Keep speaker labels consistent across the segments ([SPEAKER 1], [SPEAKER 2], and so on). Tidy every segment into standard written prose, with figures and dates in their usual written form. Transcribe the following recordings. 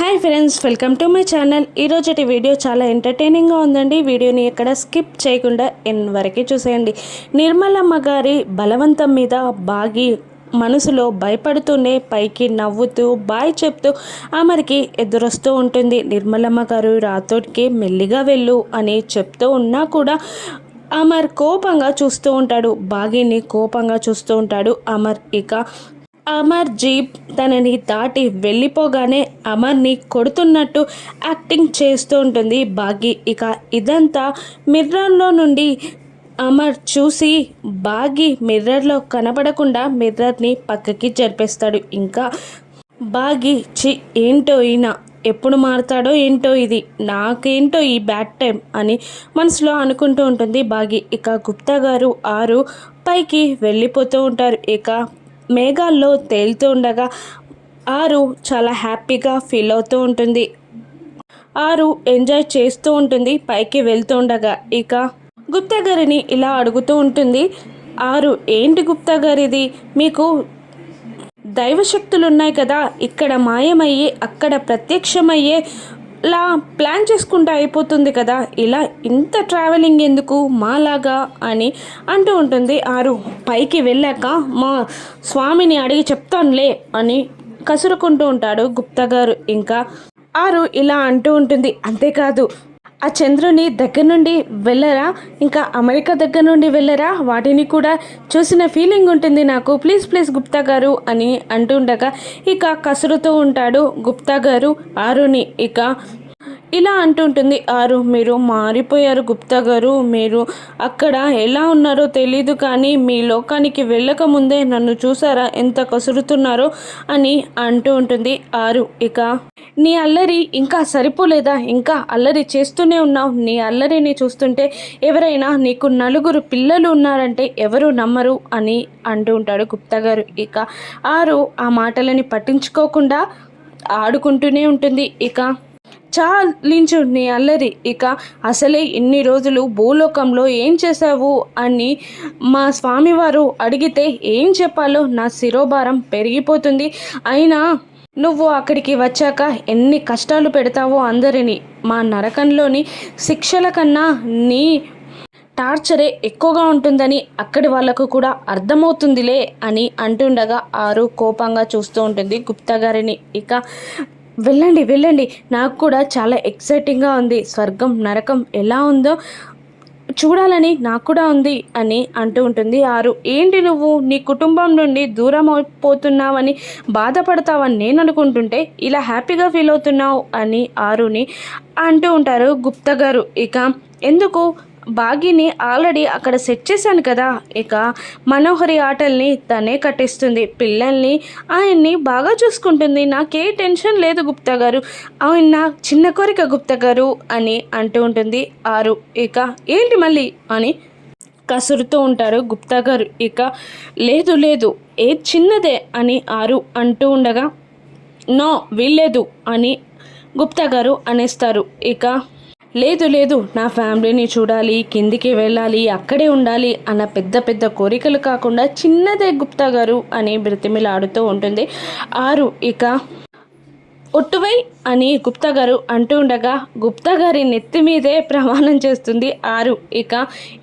[SPEAKER 1] Hi friends, welcome to my channel. ఈరోజుటి video చాలా ఎంటర్టైనింగ్గా ఉందండి. వీడియోని ఎక్కడ స్కిప్ చేయకుండా ఎన్ వరకు చూసేయండి. నిర్మలమ్మ గారి బలవంతం మీద బాగి మనసులో భయపడుతూనే పైకి నవ్వుతూ బాయ్ చెప్తూ అమర్కి ఎదురొస్తూ ఉంటుంది. నిర్మలమ్మ గారు రాతోడికి మెల్లిగా వెళ్ళు అని చెప్తూ ఉన్నా కూడా అమర్ కోపంగా చూస్తూ ఉంటాడు. బాగిని కోపంగా చూస్తూ ఉంటాడు అమర్. అమర్ జీప్ తనని దాటి వెళ్ళిపోగానే అమర్ని కొడుతున్నట్టు యాక్టింగ్ చేస్తూ ఉంటుంది బాగి. ఇదంతా మిర్రర్లో నుండి అమర్ చూసి బాగి మిర్రర్లో కనపడకుండా మిర్రర్ని పక్కకి జరిపేస్తాడు. బాగి ఏంటో ఈయన ఎప్పుడు మారుతాడో ఏంటో, ఇది నాకేంటో ఈ బ్యాడ్ టైం అని మనసులో అనుకుంటూ ఉంటుంది బాగి. గుప్తా గారు ఆరు పైకి వెళ్ళిపోతూ ఉంటారు. మేఘాల్లో తేలుతూ ఉండగా ఆరు చాలా హ్యాపీగా ఫీల్ అవుతూ ఉంటుంది. ఆరు ఎంజాయ్ చేస్తూ ఉంటుంది పైకి వెళ్తూ ఉండగా. గుప్తా గారిని ఇలా అడుగుతూ ఉంటుంది ఆరు, ఏంటి గుప్తా గారిది, మీకు దైవశక్తులు ఉన్నాయి కదా, ఇక్కడ మాయమయ్యి అక్కడ ప్రత్యక్షమయ్యే లా ప్లాన్ చేసుకుంటూ అయిపోతుంది కదా, ఇలా ఇంత ట్రావెలింగ్ ఎందుకు మాలాగా అని అంటూ ఉంటుంది ఆరు. పైకి వెళ్ళాక మా స్వామిని అడిగి చెప్తానులే అని కసురుకుంటూ ఉంటాడు గుప్తా గారు. ఆరు ఇలా అంటూ ఉంటుంది, అంతేకాదు ఆ చంద్రుని దగ్గర నుండి వెళ్ళరా, ఇంకా అమెరికా దగ్గర నుండి వెళ్ళరా, వాటిని కూడా చూసిన ఫీలింగ్ ఉంటుంది నాకు, ప్లీజ్ ప్లీజ్ గుప్తా గారు అని అంటుండగా కసురుతూ ఉంటాడు గుప్తా గారు ఆరుని. ఇలా అంటుంటుంది ఆరు, మీరు మారిపోయారు గుప్తా గారు, మీరు అక్కడ ఎలా ఉన్నారో తెలీదు కానీ మీ లోకానికి వెళ్ళక ముందే నన్ను చూసారా ఎంత కసురుతున్నారో అని అంటూ ఉంటుంది ఆరు. నీ అల్లరి ఇంకా సరిపోలేదా, ఇంకా అల్లరి చేస్తూనే ఉన్నావు, నీ అల్లరిని చూస్తుంటే ఎవరైనా నీకు నలుగురు పిల్లలు ఉన్నారంటే ఎవరు నమ్మరు అని అంటూ ఉంటాడు గుప్తా గారు. ఆరు ఆ మాటలని పట్టించుకోకుండా ఆడుకుంటూనే ఉంటుంది. చాలించు నీ అల్లరి, అసలే ఇన్ని రోజులు భూలోకంలో ఏం చేశావు అని మా స్వామివారు అడిగితే ఏం చెప్పాలో నా శిరోభారం పెరిగిపోతుంది. అయినా నువ్వు అక్కడికి వచ్చాక ఎన్ని కష్టాలు పెడతావో అందరినీ, మా నరకంలోని శిక్షల కన్నా నీ టార్చరే ఎక్కువగా ఉంటుందని అక్కడి వాళ్లకు కూడా అర్థమవుతుందిలే అని అంటుండగా ఆరు కోపంగా చూస్తూ ఉంటుంది గుప్తా గారిని. వెళ్ళండి వెళ్ళండి, నాకు కూడా చాలా ఎక్సైటింగ్గా ఉంది, స్వర్గం నరకం ఎలా ఉందో చూడాలని నాకు కూడా ఉంది అని అంటూ ఉంటుంది ఆరు. ఏంటి నువ్వు నీ కుటుంబం నుండి దూరం అయిపోతున్నావని బాధపడతావని నేను అనుకుంటుంటే ఇలా హ్యాపీగా ఫీల్ అవుతున్నావు అని ఆరుని అంటూ ఉంటారు గుప్తా గారు. ఎందుకు, బాగిని ఆల్రెడీ అక్కడ సెట్ చేశాను కదా, మనోహరి ఆటల్ని తనే కట్టిస్తుంది, పిల్లల్ని ఆయన్ని బాగా చూసుకుంటుంది, నాకే టెన్షన్ లేదు గుప్తా గారు, ఆయన చిన్న కోరిక గుప్తా గారు అని అంటూ ఉంటుంది ఆరు. ఏంటి మళ్ళీ అని కసురుతూ ఉంటారు గుప్తా గారు. లేదు లేదు ఏ చిన్నదే అని ఆరు అంటూ ఉండగా నో వీల్లేదు అని గుప్తా గారు అనేస్తారు. లేదు లేదు, నా ఫ్యామిలీని చూడాలి, కిందికి వెళ్ళాలి, అక్కడే ఉండాలి అన్న పెద్ద పెద్ద కోరికలు కాకుండా చిన్నదే గుప్తా గారు అని బ్రతిమిలాడుతూ ఉంటుంది ఆరు. ఒట్టువై అని గుప్తా గారు అంటూ ఉండగా గుప్తా గారి నెత్తి మీదే ప్రమాణం చేస్తుంది ఆరు.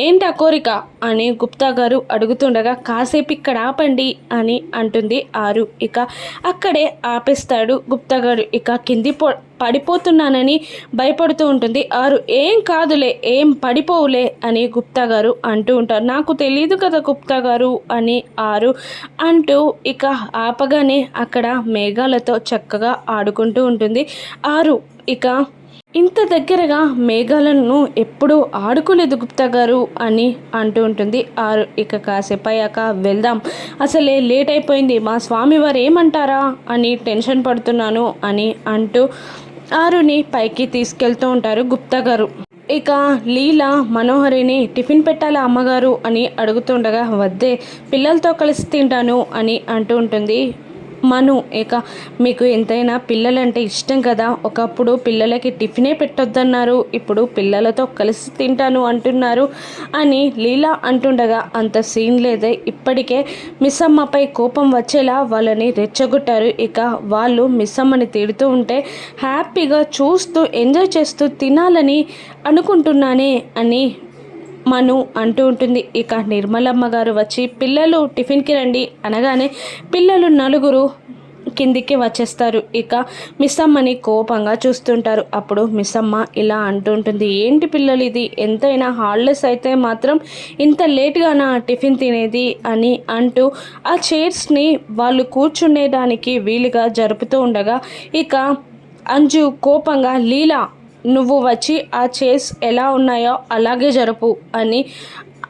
[SPEAKER 1] ఏంటా కోరిక అని గుప్తా గారు అడుగుతుండగా కాసేపు ఇక్కడ ఆపండి అని అంటుంది ఆరు. అక్కడే ఆపేస్తాడు గుప్తా గారు. కింది పడిపోతున్నానని భయపడుతూ ఉంటుంది ఆరు. ఏం కాదులే, ఏం పడిపోవులే అని గుప్తా గారు అంటూ ఉంటారు. నాకు తెలియదు కదా గుప్తా గారు అని ఆరు అంటూ ఆపగానే అక్కడ మేఘాలతో చక్కగా ఆడుకుంటూ ఉంటుంది ఆరు. ఇంత దగ్గరగా మేఘాలను ఎప్పుడూ ఆడుకోలేదు గుప్తా గారు అని అంటూ ఉంటుంది ఆరు. కాసేపు అయ్యాక వెళ్దాం, అసలే లేట్ అయిపోయింది, మా స్వామివారు ఏమంటారా అని టెన్షన్ పడుతున్నాను అని అంటూ ఆరుని పైకి తీసుకెళ్తూ ఉంటారు గుప్తా గారు. లీలా మనోహరిని టిఫిన్ పెట్టాలా అమ్మగారు అని అడుగుతుండగా వద్దే, పిల్లలతో కలిసి తింటాను అని అంటూ ఉంటుంది మను ఇక మీకు ఎంతైనా పిల్లలంటే ఇష్టం కదా, ఒకప్పుడు పిల్లలకి టిఫినే పెట్టొద్దన్నారు, ఇప్పుడు పిల్లలతో కలిసి తింటాను అంటున్నారు అని లీలా అంటుండగా అంత సీన్ లేదే, ఇప్పటికే మిస్సమ్మపై కోపం వచ్చేలా వాళ్ళని రెచ్చగొట్టారు. ఇక వాళ్ళు మిస్సమ్మని తిడుతూ ఉంటే హ్యాపీగా చూస్తూ ఎంజాయ్ చేస్తూ తినాలని అనుకుంటున్నానే అని మను అంటూ ఉంటుంది. ఇక నిర్మలమ్మ గారు వచ్చి పిల్లలు టిఫిన్కి రండి అనగానే పిల్లలు నలుగురు కిందికి వచ్చేస్తారు. ఇక మిస్సమ్మని కోపంగా చూస్తుంటారు. అప్పుడు మిస్సమ్మ ఇలా అంటుంటుంది, ఏంటి పిల్లలు ఇది, ఎంతైనా హాలిడేస్ అయితే మాత్రం ఇంత లేట్గానా టిఫిన్ తినేది అని అంటూ ఆ చైర్స్ని వాళ్ళు కూర్చునేదానికి వీలుగా జరుపుతూ ఉండగా ఇక అంజు కోపంగా లీలా నువ్వు వచ్చి ఆ చైర్స్ ఎలా ఉన్నాయో అలాగే జరుపు అని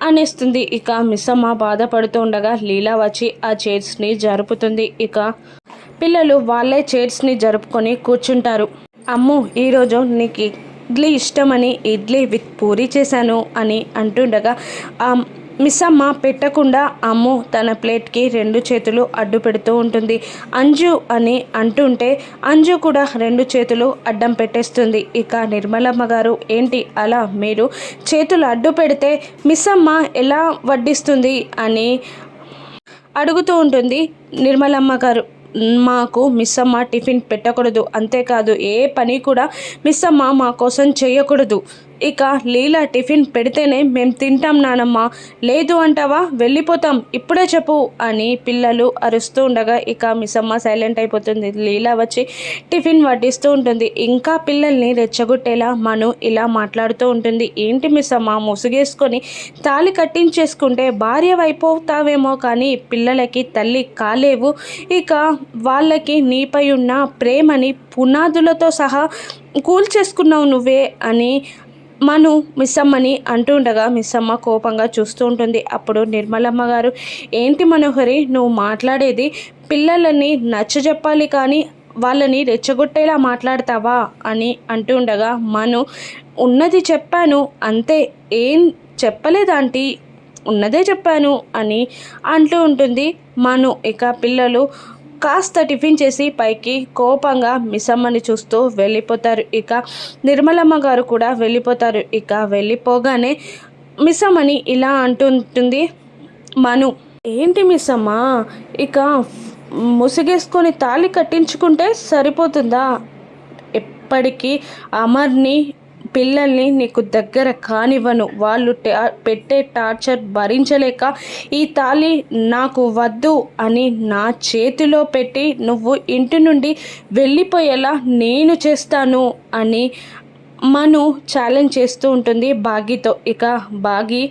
[SPEAKER 1] అనేస్తుంది. ఇక మిస్సమ్మ బాధపడుతూ ఉండగా లీలా వచ్చి ఆ చైర్స్ని జరుపుతుంది. ఇక పిల్లలు వాళ్ళే చైర్స్ని జరుపుకొని కూర్చుంటారు. అమ్ము ఈరోజు నీకు ఇడ్లీ ఇష్టమని ఇడ్లీ విత్ పూరి చేశాను అని అంటుండగా మిస్సమ్మ పెట్టకుండా అమ్ము తన ప్లేట్కి 2 చేతులు అడ్డు పెడుతూ ఉంటుంది. అంజు అని అంటుంటే అంజు కూడా 2 చేతులు అడ్డం పెట్టేస్తుంది. ఇక నిర్మలమ్మ గారు ఏంటి అలా మీరు చేతులు అడ్డు పెడితే మిస్సమ్మ ఎలా వడ్డిస్తుంది అని అడుగుతూ ఉంటుంది. నిర్మలమ్మ గారు మాకు మిస్సమ్మ టిఫిన్ పెట్టకూడదు, అంతేకాదు ఏ పని కూడా మిస్సమ్మ మా కోసం చేయకూడదు. ఇక లీలా టిఫిన్ పెడితేనే మేము తింటాం నానమ్మ, లేదు అంటావా వెళ్ళిపోతాం, ఇప్పుడే చెప్పు అని పిల్లలు అరుస్తూ ఉండగా ఇక మిస్సమ్మ సైలెంట్ అయిపోతుంది. లీలా వచ్చి టిఫిన్ వడ్డిస్తూ ఉంటుంది. ఇంకా పిల్లల్ని రెచ్చగొట్టేలా మను ఇలా మాట్లాడుతూ ఉంటుంది, ఏంటి మిస్సమ్మ ముసుగేసుకొని తాళి కట్టించేసుకుంటే భార్య అయిపోతావేమో కానీ పిల్లలకి తల్లి కాలేవు, ఇక వాళ్ళకి నీపై ఉన్న ప్రేమని పునాదులతో సహా కూల్చేసుకున్నావు నువ్వే అని మను మిస్సమ్మని అంటుండగా మిస్సమ్మ కోపంగా చూస్తూ ఉంటుంది. అప్పుడు నిర్మలమ్మ గారు ఏంటి మనోహరి నువ్వు మాట్లాడేది, పిల్లలని నచ్చజెప్పాలి కానీ వాళ్ళని రెచ్చగొట్టేలా మాట్లాడతావా అని అంటుండగా మను ఉన్నది చెప్పాను అంతే, ఏం చెప్పలేదాంటీ, ఉన్నదే చెప్పాను అని అంటూ ఉంటుంది మను. ఇక పిల్లలు కాస్త టిఫిన్ చేసి పైకి కోపంగా మిస్సమ్మని చూస్తూ వెళ్ళిపోతారు. ఇక నిర్మలమ్మ గారు కూడా వెళ్ళిపోతారు. ఇక వెళ్ళిపోగానే మిస్సమ్మని ఇలా అంటుంటుంది మను, ఏంటి మిస్సమ్మ ఇక ముసుగేసుకొని తాళి కట్టించుకుంటే సరిపోతుందా, ఎప్పటికీ అమర్ని పిల్లల్ని నీకు దగ్గర కానివ్వను, వాళ్ళు పెట్టే టార్చర్ భరించలేక ఈ తాళి నాకు వద్దు అని నా చేతిలో పెట్టి నువ్వు ఇంటి నుండి వెళ్ళిపోయేలా నేను చేస్తాను అని మను ఛాలెంజ్ చేస్తూ ఉంటుంది బాగీతో. ఇక బాగీ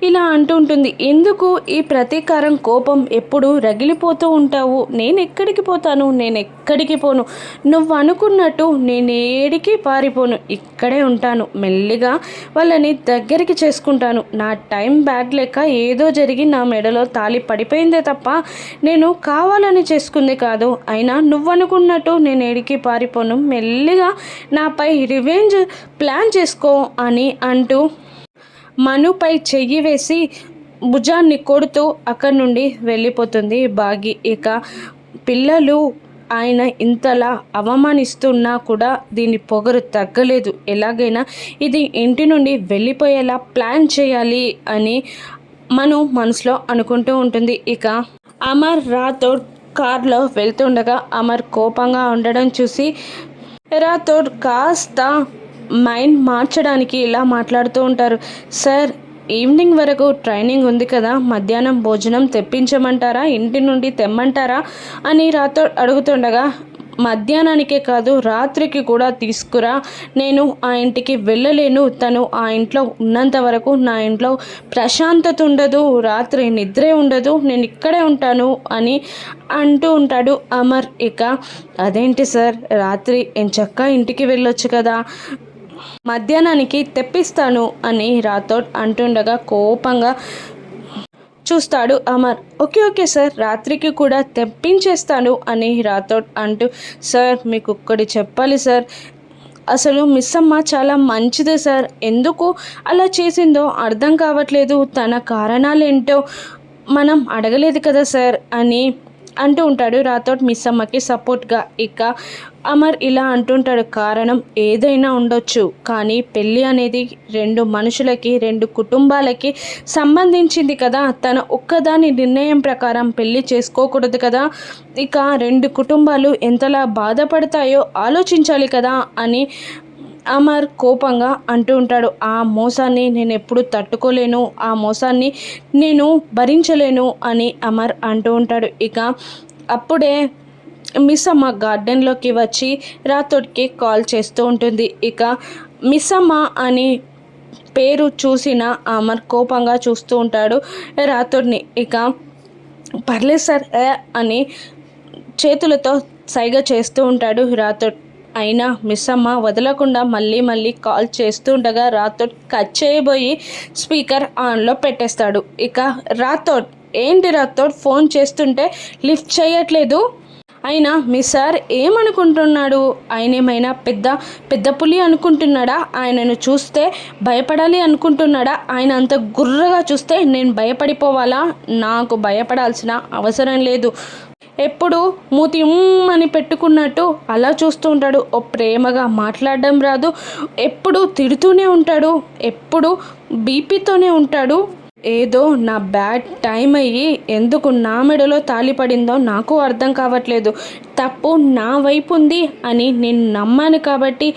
[SPEAKER 1] ఇలా అంటూ ఉంటుంది, ఎందుకు ఈ ప్రతీకారం కోపం ఎప్పుడు రగిలిపోతూ ఉంటావు, నేను ఎక్కడికి పోతాను, నేను ఎక్కడికి పోను, నువ్వు అనుకున్నట్టు నేను ఏడికి పారిపోను, ఇక్కడే ఉంటాను, మెల్లిగా వాళ్ళని దగ్గరికి చేసుకుంటాను, నా టైం బ్యాడ్ లేక ఏదో జరిగి నా మెడలో తాళి పడిపోయిందే తప్ప నేను కావాలని చేసుకుంది కాదు, అయినా నువ్వు అనుకున్నట్టు నేను ఏడికి పారిపోను, మెల్లిగా నాపై రివెంజ్ ప్లాన్ చేసుకో అని అంటూ మనుపై చెయ్యి వేసి భుజాన్ని కొడుతూ అక్కడి నుండి వెళ్ళిపోతుంది బాగి. ఇక పిల్లలు ఆయన ఇంతలా అవమానిస్తున్నా కూడా దీని పొగరు తగ్గలేదు, ఎలాగైనా ఇది ఇంటి నుండి వెళ్ళిపోయేలా ప్లాన్ చేయాలి అని మను మనసులో అనుకుంటూ ఉంటుంది. ఇక అమర్ రాథోడ్ కార్లో వెళ్తుండగా అమర్ కోపంగా ఉండడం చూసి రాథోడ్ కాస్త మైండ్ మార్చడానికి ఇలా మాట్లాడుతూ ఉంటారు, సార్ ఈవినింగ్ వరకు ట్రైనింగ్ ఉంది కదా, మధ్యాహ్నం భోజనం తెప్పించమంటారా, ఇంటి నుండి తెమ్మంటారా అని రాథోడ్ అడుగుతుండగా మధ్యాహ్నానికే కాదు రాత్రికి కూడా తీసుకురా, నేను ఆ ఇంటికి వెళ్ళలేను, తను ఆ ఇంట్లో ఉన్నంత వరకు నా ఇంట్లో ప్రశాంతత ఉండదు, రాత్రి నిద్రే ఉండదు, నేను ఇక్కడే ఉంటాను అని అంటూ ఉంటాడు అమర్. ఇక అదేంటి సార్ రాత్రి ఎంచక్కా ఇంటికి వెళ్ళొచ్చు కదా, మధ్యాహ్నానికి తెప్పిస్తాను అని రాథోడ్ అంటుండగా కోపంగా చూస్తాడు అమర్. ఓకే సార్ రాత్రికి కూడా తెప్పించేస్తాను అని రాథోడ్ అంటూ, సార్ మీకు ఒక్కటి చెప్పాలి సార్, అసలు మిస్సమ్మ చాలా మంచిదే సార్, ఎందుకు అలా చేసిందో అర్థం కావట్లేదు, తన కారణాలు ఏంటో మనం అడగలేదు కదా సార్ అని అంటూ ఉంటాడు రాథోడ్ మిస్ అమ్మకి సపోర్ట్గా. ఇక అమర్ ఇలా అంటుంటాడు, కారణం ఏదైనా ఉండొచ్చు, కానీ పెళ్ళి అనేది 2 మనుషులకి 2 కుటుంబాలకి సంబంధించింది కదా, తన ఒక్కదాని నిర్ణయం ప్రకారం పెళ్ళి చేసుకోకూడదు కదా, ఇక 2 కుటుంబాలు ఎంతలా బాధపడతాయో ఆలోచించాలి కదా అని అమర్ కోపంగా అంటూ ఉంటాడు. ఆ మోసాన్ని నేను ఎప్పుడు తట్టుకోలేను, ఆ మోసాన్ని నేను భరించలేను అని అమర్ అంటూ ఉంటాడు. ఇక అప్పుడే మిస్ అమ్మ గార్డెన్లోకి వచ్చి రాథోడ్కి కాల్ చేస్తూ ఉంటుంది. ఇక మిస్ అమ్మ అని పేరు చూసిన అమర్ కోపంగా చూస్తూ ఉంటాడు రాథోడ్ని. ఇక పర్లేదు సార్ అని చేతులతో సైగ చేస్తూ ఉంటాడు రాథోడ్. అయినా మిస్ అమ్మ వదలకుండా మళ్ళీ కాల్ చేస్తూ ఉండగా రాథోడ్ కట్ చేయబోయి స్పీకర్ ఆన్లో పెట్టేస్తాడు. ఇక రాథోడ్, ఏంటి రాథోడ్ ఫోన్ చేస్తుంటే లిఫ్ట్ చేయట్లేదు? అయినా మీ సార్ ఏమనుకుంటున్నాడు? ఆయన ఏమైనా పెద్ద పులి అనుకుంటున్నాడా? ఆయనను చూస్తే భయపడాలి అనుకుంటున్నాడా? ఆయన అంత గుర్రగా చూస్తే నేను భయపడిపోవాలా? నాకు భయపడాల్సిన అవసరం లేదు. ఎప్పుడు మూతి అని పెట్టుకున్నట్టు అలా చూస్తూ ఉంటాడు. ఓ ప్రేమగా మాట్లాడడం రాదు, ఎప్పుడు తిడుతూనే ఉంటాడు, ఎప్పుడు బీపీతోనే ఉంటాడు. ఏదో నా బ్యాడ్ టైం అయ్యి ఎందుకు నా మెడలో తాళి పడిందో నాకు అర్థం కావట్లేదు. తప్పు నా వైపు ఉంది అని నేను నమ్మాను కాబట్టి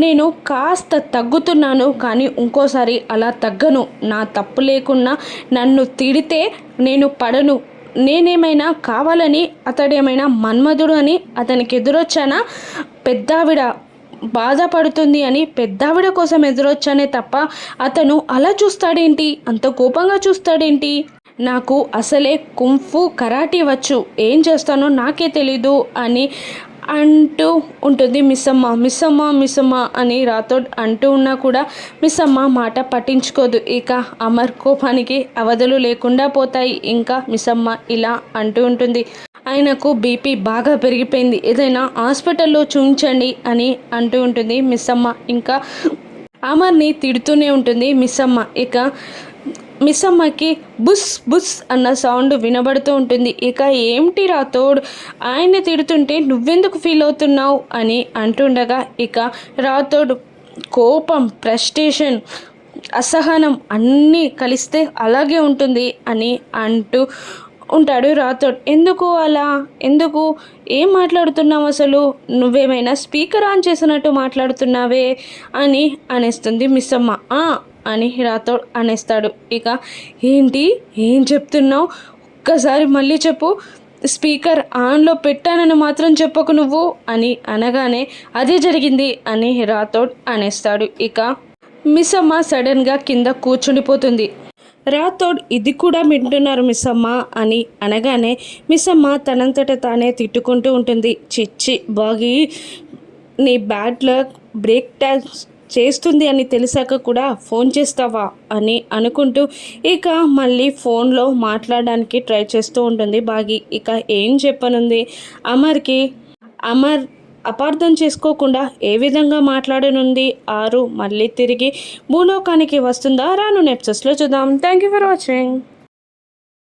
[SPEAKER 1] నేను కాస్త తగ్గుతున్నాను, కానీ ఇంకోసారి అలా తగ్గను. నా తప్పు లేకున్నా నన్ను తిడితే నేను పడను. నేనేమైనా కావాలని అతడేమైనా మన్మధుడు అని అతనికి ఎదురొచ్చానా? పెద్దావిడ బాధపడుతుంది అని పెద్దావిడ కోసం ఎదురొచ్చానే తప్ప అతను అలా చూస్తాడేంటి, అంత కోపంగా చూస్తాడేంటి? నాకు అసలే కుంఫు కరాటీ వచ్చు, ఏం చేస్తానో నాకే తెలీదు అని అంటూ ఉంటుంది మిస్సమ్మ అని రాథోడ్ అంటూ ఉన్నా కూడా మిస్సమ్మ మాట పట్టించుకోదు. ఇక అమర్ కోపానికి అవధులు లేకుండా పోతాయి. ఇంకా మిస్సమ్మ ఇలా అంటూ ఉంటుంది, ఆయనకు బీపీ బాగా పెరిగిపోయింది, ఏదైనా హాస్పిటల్లో చూపించండి అని అంటూ ఉంటుంది మిస్సమ్మ. ఇంకా అమర్ని తిడుతూనే ఉంటుంది మిస్సమ్మ. ఇక మిస్సమ్మకి బుస్ అన్న సౌండ్ వినబడుతూ ఉంటుంది. ఇక ఏమిటి రాథోడ్, ఆయన్ని తిడుతుంటే నువ్వెందుకు ఫీల్ అవుతున్నావు అని అంటుండగా ఇక రాథోడ్ కోపం, ఫ్రస్ట్రేషన్, అసహనం అన్నీ కలిస్తే అలాగే ఉంటుంది అని అంటూ ఉంటాడు రాథోడ్. ఎందుకు అలా, ఎందుకు, ఏం మాట్లాడుతున్నావు అసలు, నువ్వేమైనా స్పీకర్ ఆన్ చేసినట్టు మాట్లాడుతున్నావే అని అనేస్తుంది మిస్సమ్మ. అని రాథోడ్ అనేస్తాడు. ఇక ఏంటి, ఏం చెప్తున్నావు, ఒక్కసారి మళ్ళీ చెప్పు, స్పీకర్ ఆన్లో పెట్టానని మాత్రం చెప్పకు నువ్వు అని అనగానే అదే జరిగింది అని రాథోడ్ అనేస్తాడు. ఇక మిస్సమ్మ సడన్గా కింద కూర్చుండిపోతుంది. రాథోడ్ ఇది కూడా వింటున్నారు మిస్సమ్మ అని అనగానే మిస్సమ్మ తనంతట తానే తిట్టుకుంటూ ఉంటుంది. చిచ్చి బాగి, నీ బ్యాడ్ లక్ బ్రేక్ డాన్స్ చేస్తుంది అని తెలిసాక కూడా ఫోన్ చేస్తావా అని అనుకుంటూ ఇక మళ్ళీ ఫోన్లో మాట్లాడడానికి ట్రై చేస్తూ ఉంటుంది బాగి. ఇక ఏం చెప్పనుంది అమర్కి, అమర్ అపార్థం చేసుకోకుండా ఏ విధంగా మాట్లాడనుంది? ఆరు మళ్ళీ తిరిగి భూలోకానికి వస్తుందా? రాను ఎపిసోడ్స్లో చూద్దాం. Thank you for watching.